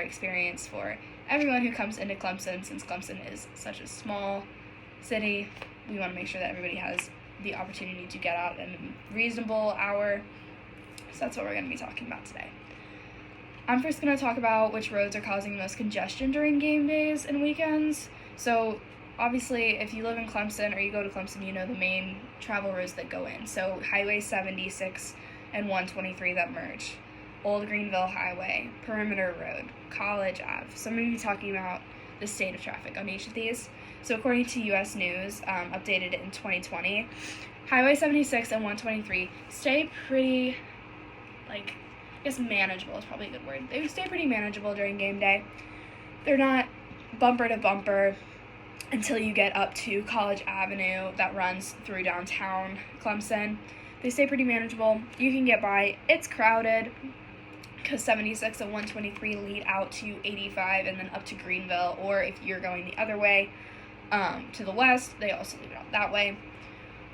experience for everyone who comes into Clemson. Since Clemson is such a small city, we want to make sure that everybody has the opportunity to get out in a reasonable hour. So that's what we're going to be talking about today. I'm first going to talk about which roads are causing the most congestion during game days and weekends. So obviously, if you live in Clemson or you go to Clemson, you know the main travel roads that go in. So Highway 76 and 123 that merge, Old Greenville Highway, Perimeter Road, College Ave. So I'm going to be talking about the state of traffic on each of these. So according to U.S. News, updated in 2020, Highway 76 and 123 stay pretty, I guess manageable is probably a good word. They stay pretty manageable during game day. They're not bumper to bumper until you get up to College Avenue that runs through downtown Clemson. They stay pretty manageable. You can get by. It's crowded because 76 and 123 lead out to 85 and then up to Greenville, or if you're going the other way to the west, they also lead out that way.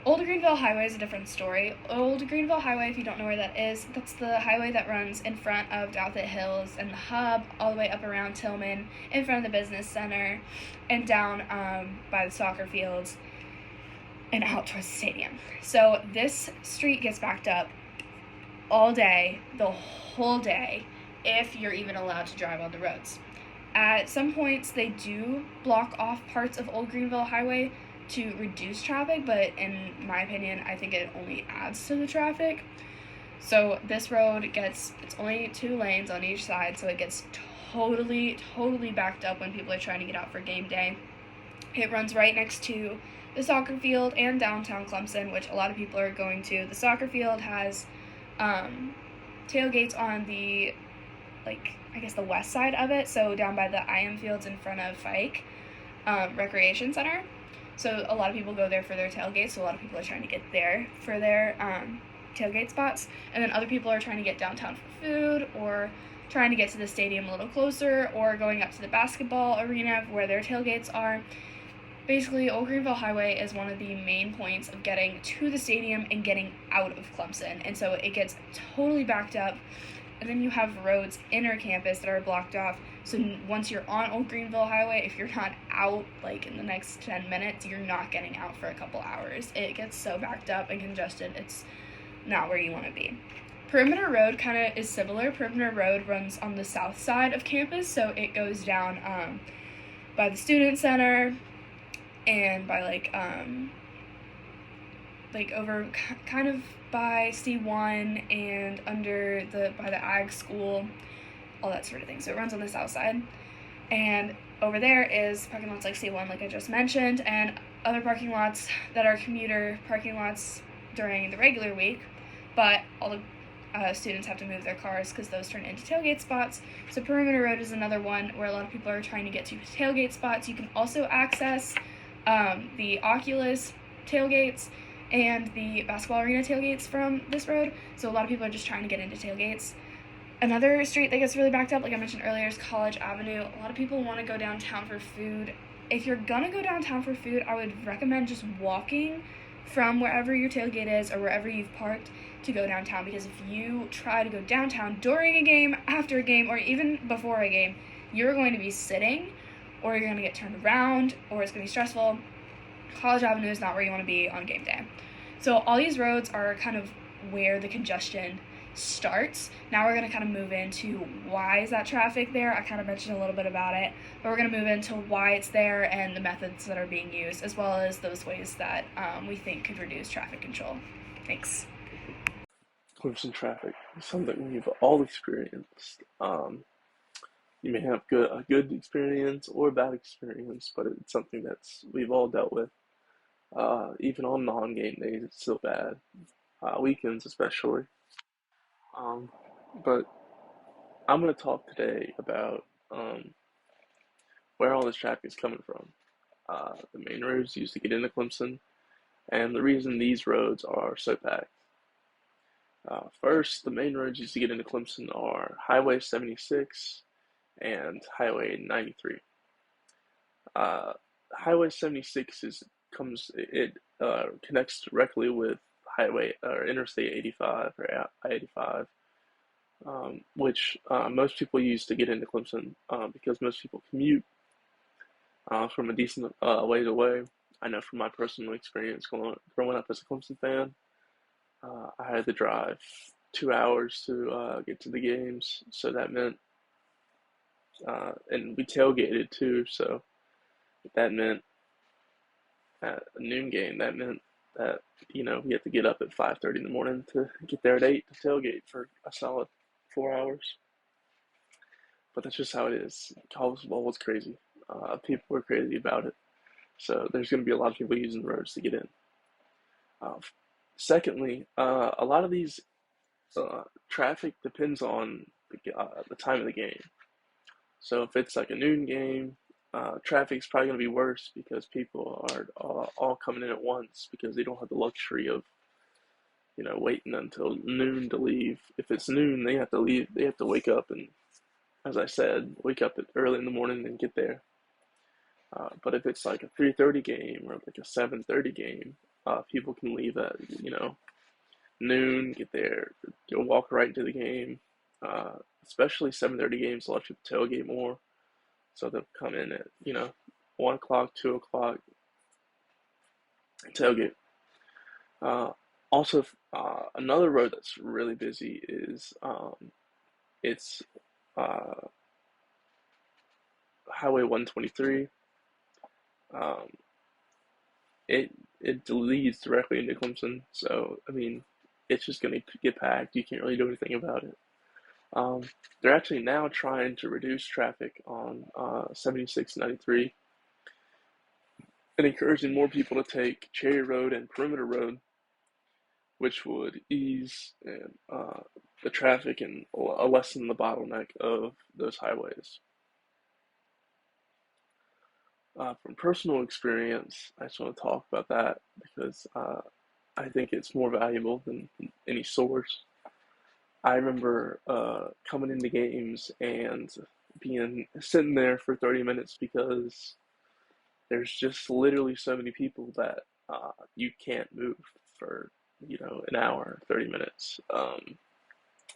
Old Greenville Highway is a different story. Old Greenville Highway, if you don't know where that is, that's the highway that runs in front of Douthit Hills and the Hub, all the way up around Tillman, in front of the business center, and down by the soccer fields and out towards the stadium. So this street gets backed up all day, the whole day, if you're even allowed to drive on the roads. At some points, they do block off parts of Old Greenville Highway to reduce traffic, but in my opinion, I think it only adds to the traffic. So this road it's only 2 lanes on each side, so it gets totally backed up when people are trying to get out for game day. It runs right next to the soccer field and downtown Clemson, which a lot of people are going to. The soccer field has tailgates on the, the west side of it, so down by the IM fields in front of Fike Recreation Center. So a lot of people go there for their tailgates, so a lot of people are trying to get there for their tailgate spots. And then other people are trying to get downtown for food, or trying to get to the stadium a little closer, or going up to the basketball arena where their tailgates are. Basically, Old Greenville Highway is one of the main points of getting to the stadium and getting out of Clemson. And so it gets totally backed up. And then you have roads inner campus that are blocked off. So once you're on Old Greenville Highway, if you're not out in the next 10 minutes, you're not getting out for a couple hours. It gets so backed up and congested, it's not where you want to be. Perimeter Road kind of is similar. Perimeter Road runs on the south side of campus, so it goes down by the Student Center and by over kind of by C1 and under by the Ag School, all that sort of thing. So it runs on the south side. And over there is parking lots like C1, like I just mentioned, and other parking lots that are commuter parking lots during the regular week. But all the students have to move their cars because those turn into tailgate spots. So Perimeter Road is another one where a lot of people are trying to get to tailgate spots. You can also access the Oculus tailgates and the basketball arena tailgates from this road. So a lot of people are just trying to get into tailgates. Another street that gets really backed up, like I mentioned earlier, is College Avenue. A lot of people want to go downtown for food. If you're gonna go downtown for food, I would recommend just walking from wherever your tailgate is or wherever you've parked to go downtown, because if you try to go downtown during a game, after a game, or even before a game, you're going to be sitting, or you're going to get turned around, or it's going to be stressful. College Avenue is not where you want to be on game day. So all these roads are kind of where the congestion starts. Now we're going to kind of move into why is that traffic there. I kind of mentioned a little bit about it, but we're going to move into why it's there and the methods that are being used, as well as those ways that we think could reduce traffic control. Thanks. Clemson traffic is something we've all experienced. You may have a good experience or a bad experience, but it's something we've all dealt with. Even on non-game days, it's still bad. Weekends especially. But I'm going to talk today about where all this traffic is coming from. The main roads used to get into Clemson, and the reason these roads are so packed. First, the main roads used to get into Clemson are Highway 76 and Highway 93. Highway 76 connects directly with Interstate 85 or I-85. which most people use to get into Clemson because most people commute from a decent ways away. I know from my personal experience growing up as a Clemson fan, I had to drive 2 hours to get to the games, so that meant, and we tailgated too, so that meant at a noon game, that meant that we had to get up at 5:30 in the morning to get there at 8 to tailgate for a solid 4 hours. But that's just how it is. College football was crazy. People were crazy about it. So there's going to be a lot of people using the roads to get in. Uh, Secondly, a lot of these traffic depends on the time of the game. So if it's like a noon game, traffic's probably going to be worse because people are all coming in at once because they don't have the luxury of waiting until noon to leave. If it's noon, they have to leave. They have to wake up and, as I said, wake up early in the morning and get there. But if it's like a 3:30 game or like a 7:30 game, people can leave at noon, get there, go walk right into the game. Especially 7:30 games, a lot of people tailgate more, so they'll come in at 1 o'clock, 2 o'clock, tailgate. Uh, Also, another road that's really busy is it's uh, Highway 123. Um, it it leads directly into Clemson, so I mean, it's just gonna get packed. You can't really do anything about it. Um, they're actually now trying to reduce traffic on 7693 and encouraging more people to take Cherry Road and Perimeter Road, which would ease the traffic and lessen the bottleneck of those highways. From personal experience, I just want to talk about that because I think it's more valuable than any source. I remember coming into games and being sitting there for 30 minutes because there's just literally so many people that you can't move for an hour, 30 minutes.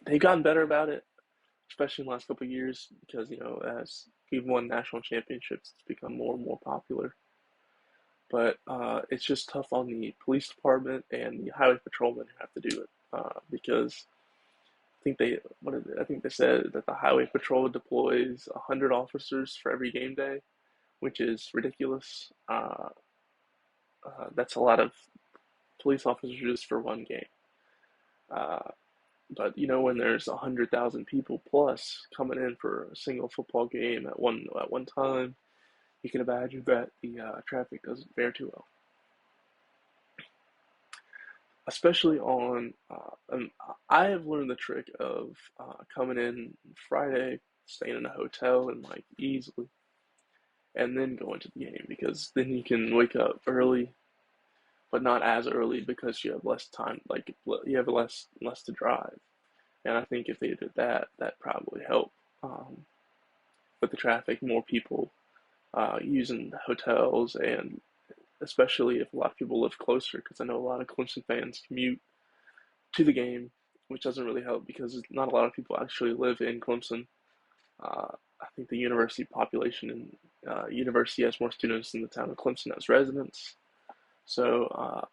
They've gotten better about it, especially in the last couple of years because as we've won national championships, it's become more and more popular. But it's just tough on the police department and the highway patrolmen who have to do it because I think they said that the highway patrol deploys 100 officers for every game day, which is ridiculous. That's a lot of police officers just for one game. Uh, but when there's 100,000 people plus coming in for a single football game at one time, you can imagine that the traffic doesn't fare too well. Especially on, I have learned the trick of coming in Friday, staying in a hotel and like easily, and then going to the game because then you can wake up early, but not as early because you have less time, like you have less to drive. And I think if they did that, that probably help with the traffic, more people using the hotels, and especially if a lot of people live closer, because I know a lot of Clemson fans commute to the game, which doesn't really help because not a lot of people actually live in Clemson. I think the university population and university has more students than the town of Clemson has residents. So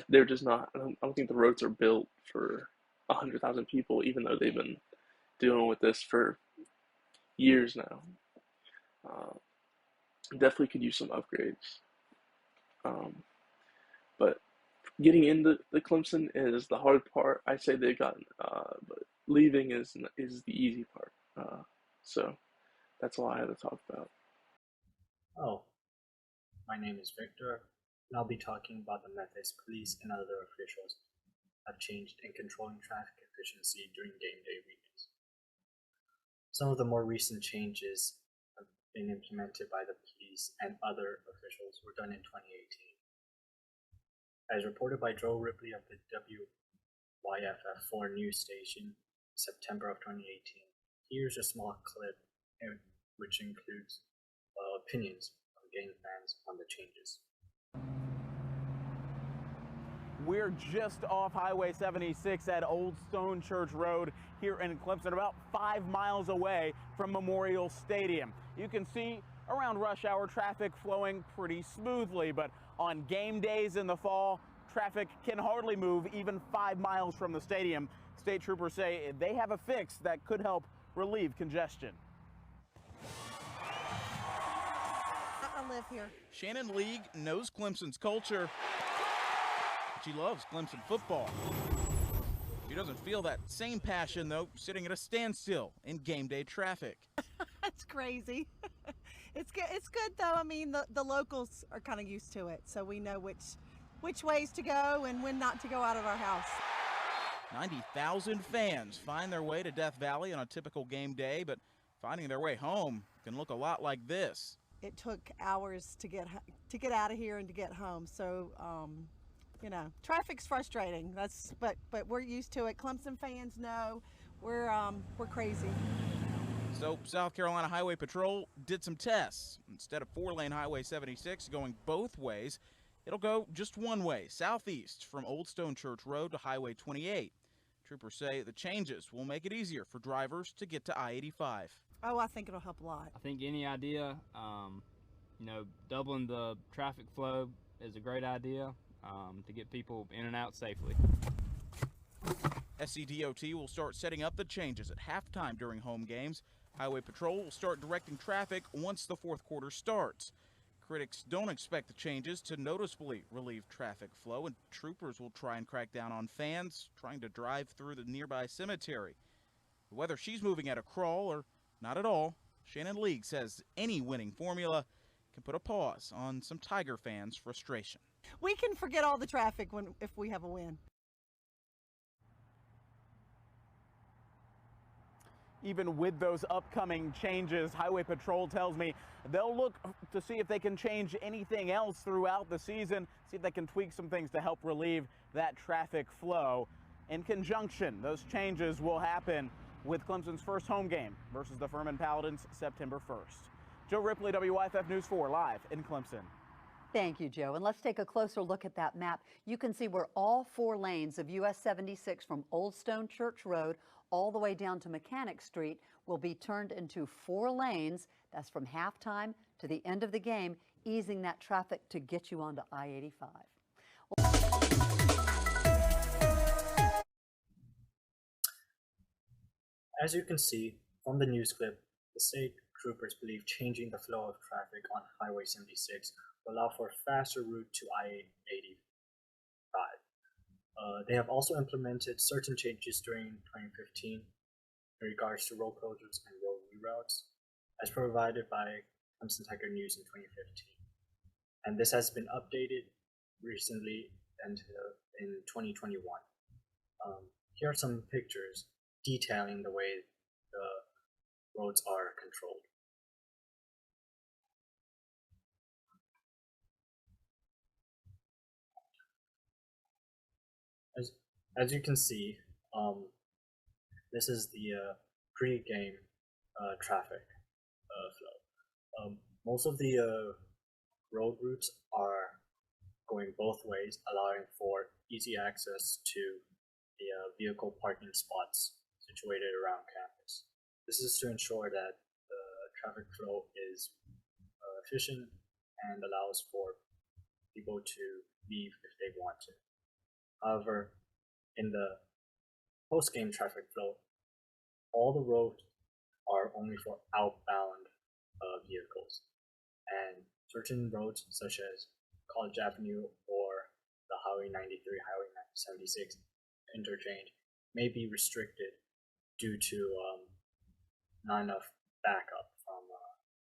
they're just not. I don't think the roads are built for 100,000 people, even though they've been dealing with this for years now. Uh, Definitely could use some upgrades. Um, but getting into the Clemson is the hard part. I say they've gotten, but leaving is the easy part. So that's all I have to talk about. Oh, my name is Victor, and I'll be talking about the methods police and other officials have changed in controlling traffic efficiency during game day weekends. Some of the more recent changes have been implemented by the police and other officials were done in 2018. As reported by Joe Ripley of the WYFF4 news station, September of 2018, here's a small clip which includes opinions of game fans on the changes. We're just off Highway 76 at Old Stone Church Road here in Clemson, about 5 miles away from Memorial Stadium. You can see around rush hour traffic flowing pretty smoothly, but on game days in the fall, traffic can hardly move even 5 miles from the stadium. State troopers say they have a fix that could help relieve congestion. I live here. Shannon League knows Clemson's culture. She loves Clemson football. She doesn't feel that same passion, though, sitting at a standstill in game day traffic. That's crazy. It's good though. I mean, the locals are kind of used to it, so we know which ways to go and when not to go out of our house. 90,000 fans find their way to Death Valley on a typical game day, but finding their way home can look a lot like this. It took hours to get out of here and to get home, so you know, traffic's frustrating. But we're used to it. Clemson fans know we're crazy. So South Carolina Highway Patrol did some tests. Instead of 4-lane Highway 76 going both ways, it'll go just one way, southeast from Old Stone Church Road to Highway 28. Troopers say the changes will make it easier for drivers to get to I-85. Oh, I think it'll help a lot. I think any idea, you know, doubling the traffic flow is a great idea to get people in and out safely. SCDOT will start setting up the changes at halftime during home games. Highway Patrol will start directing traffic once the fourth quarter starts. Critics don't expect the changes to noticeably relieve traffic flow, and troopers will try and crack down on fans trying to drive through the nearby cemetery. Whether she's moving at a crawl or not at all, Shannon League says any winning formula can put a pause on some Tiger fans' frustration. We can forget all the traffic if we have a win. Even with those upcoming changes, Highway Patrol tells me they'll look to see if they can change anything else throughout the season, see if they can tweak some things to help relieve that traffic flow. In conjunction, those changes will happen with Clemson's first home game versus the Furman Paladins September 1st. Joe Ripley, WYFF News 4, live in Clemson. Thank you, Joe. And let's take a closer look at that map. You can see where all 4 lanes of US 76 from Old Stone Church Road all the way down to Mechanic Street will be turned into 4 lanes. That's from halftime to the end of the game, easing that traffic to get you onto I-85. As you can see from the news clip, the state troopers believe changing the flow of traffic on Highway 76 will allow for a faster route to I-85. They have also implemented certain changes during 2015 in regards to road closures and road reroutes, as provided by Clemson Tiger News in 2015. And this has been updated recently and in 2021. Here are some pictures detailing the way the roads are controlled. As you can see, this is the pre-game traffic flow. Most of the road routes are going both ways, allowing for easy access to the vehicle parking spots situated around campus. This is to ensure that the traffic flow is efficient and allows for people to leave if they want to. However, in the post-game traffic flow, all the roads are only for outbound vehicles, and certain roads such as College Avenue or the Highway 93, Highway 76 interchange may be restricted due to not enough backup from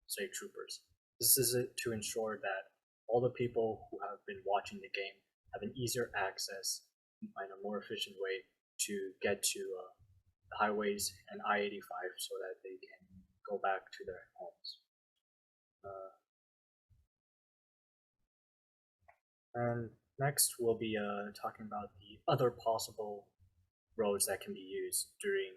state troopers. This is to ensure that all the people who have been watching the game have an easier access and a more efficient way to get to the highways and I-85 so that they can go back to their homes. And next we'll be talking about the other possible roads that can be used during